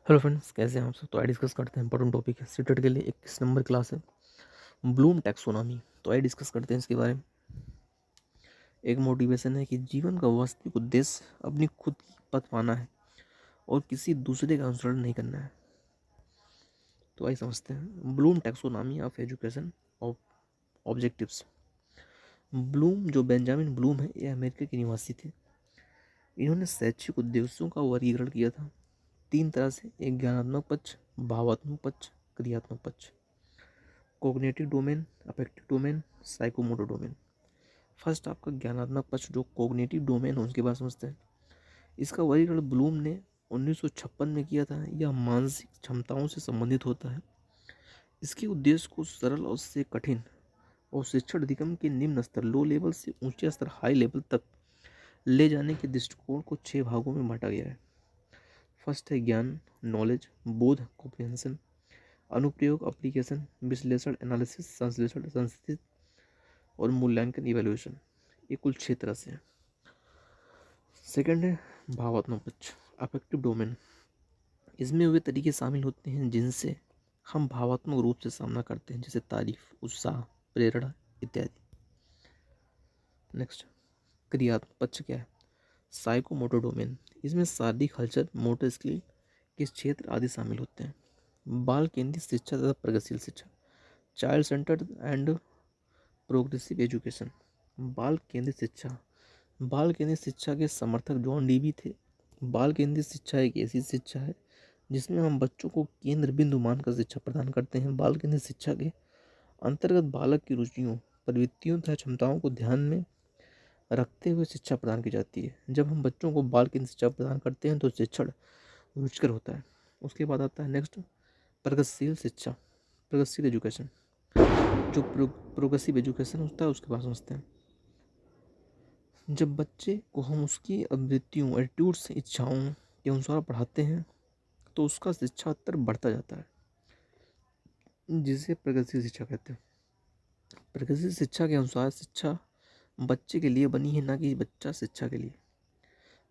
Hello friends, कैसे हैं आप सब। तो आइए डिस्कस करते हैं इंपॉर्टेंट टॉपिक है सीटेट के लिए 21 नंबर क्लास है ब्लूम टैक्सोनॉमी। तो आइए डिस्कस करते हैं इसके बारे में। एक मोटिवेशन है कि जीवन का वास्तविक उद्देश्य अपनी खुद की पथ पाना है और किसी दूसरे का अनुसरण नहीं करना है। तो आइए समझते हैं Bloom taxonomy of education of objectives. Bloom, जो बेंजामिन ब्लूम है, ये अमेरिका के निवासी थे। इन्होंने शैक्षिक उद्देश्यों का वर्गीकरण किया था 3 तरह से: एक ज्ञानात्मक पक्ष, भावात्मक पक्ष, क्रियात्मक पक्ष। Cognitive domain, affective domain, psychomotor domain. First आपका ज्ञानात्मक पक्ष, जो कोग्निटिव डोमेन है, उसके बारे में समझते हैं। इसका वर्गीकरण ब्लूम ने 1956 में किया था। यह मानसिक क्षमताओं से संबंधित होता है। इसके उद्देश्य को सरल और से कठिन और शिक्षण अधिगम के निम्न स्तर लो लेवल से ऊंचे स्तर हाई लेवल तक ले जाने के दृष्टिकोण को 6 भागों में बांटा गया है। फर्स्ट है ज्ञान, नॉलेज, बोध, कॉम्प्रिहेंशन, अनुप्रयोग, एप्लीकेशन, विश्लेषण, एनालिसिस, संश्लेषण, संस्थित और मूल्यांकन, इवैल्यूएशन। ये कुल 6 तरह से है। सेकंड है भावात्मक पक्ष, अफेक्टिव डोमेन। इसमें वे तरीके शामिल होते हैं जिनसे हम भावात्मक रूप से सामना करते हैं, जैसे तारीफ, उत्साह, प्रेरणा इत्यादि। नेक्स्ट क्रियात्मक पक्ष क्या है? Psychomotor domain. इसमें शारीरिक हलचल, मोटर स्किल के क्षेत्र आदि शामिल होते हैं। बाल केंद्रित शिक्षा तथा प्रगतिशील शिक्षा, child centred and progressive education. बाल केंद्रित शिक्षा, बाल केंद्रित शिक्षा के समर्थक जॉन डीवी थे। बाल केंद्रित शिक्षा एक ऐसी शिक्षा है जिसमें हम बच्चों को केंद्र बिंदु मानकर शिक्षा प्रदान करते हैं। बाल केंद्रित शिक्षा के अंतर्गत बालक की रुचियों, प्रवृत्तियों तथा क्षमताओं को ध्यान में रखते हुए शिक्षा प्रदान की जाती है। जब हम बच्चों को बाल केंद्रित शिक्षा प्रदान करते हैं तो शिक्षण रुचिकर होता है। उसके बाद आता है नेक्स्ट प्रगतिशील शिक्षा, प्रगतिशील एजुकेशन। जो प्रोग्रेसिव एजुकेशन होता है उसके बाद समझते हैं। जब बच्चे को हम उसकी अभिवृत्तियों, एटीट्यूड्स, इच्छाओं के अनुसार पढ़ाते हैं तो उसका शिक्षा स्तर बढ़ता जाता है, जिसे प्रगतिशील शिक्षा कहते हैं। प्रगतिशील शिक्षा के अनुसार शिक्षा बच्चे के लिए बनी है, ना कि बच्चा शिक्षा के लिए।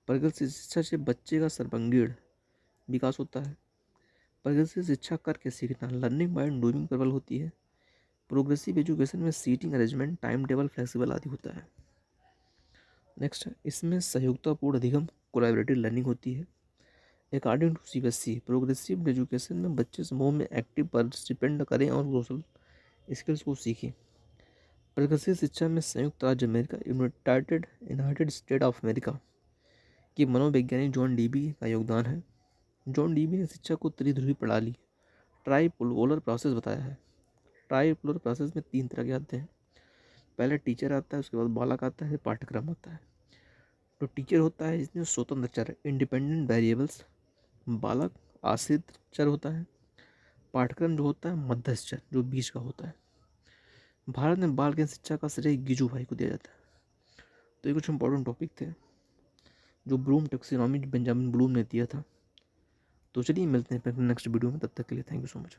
प्रगतिशील शिक्षा से बच्चे का सर्वांगीण विकास होता है। प्रगतिशील शिक्षा करके सीखना, लर्निंग बाय डूइंग प्रबल होती है। प्रोग्रेसिव एजुकेशन में seating arrangement, time table flexible आदि होता है। नेक्स्ट इसमें सहयोगतापूर्ण अधिगम, कोलैबोरेटिव लर्निंग होती है। According to CBSE, progressive education में बच्चे समूह में एक्टिव पार्टिसिपेंट करें और सोशल स्किल्स को सीखें। प्रगतिशील शिक्षा में संयुक्त राज्य America, United state of America के मनोवैज्ञानिक जॉन डीबी का योगदान है। जॉन डीबी ने शिक्षा को त्रिध्रुवी प्रणाली, ट्राइपोलर प्रोसेस बताया है। ट्राइपोलर प्रोसेस में 3 तरह के आते हैं। पहले टीचर आता है, उसके बाद बालक आता है, पाठ्यक्रम आता है। तो टीचर होता है इसमें स्वतंत्र चर, इंडिपेंडेंट वेरिएबल्स। बालक आश्रित चर होता है। पाठ्यक्रम जो होता है मध्यस्थ चर, जो बीच का होता है। भारत में बाल के शिक्षा का श्रेय गिजू भाई को दिया जाता है। तो ये कुछ इंपॉर्टेंट टॉपिक थे जो ब्लूम टैक्सोनॉमी बेंजामिन ब्लूम ने दिया था। तो चलिए मिलते हैं नेक्स्ट वीडियो में, तब तक के लिए थैंक यू सो मच।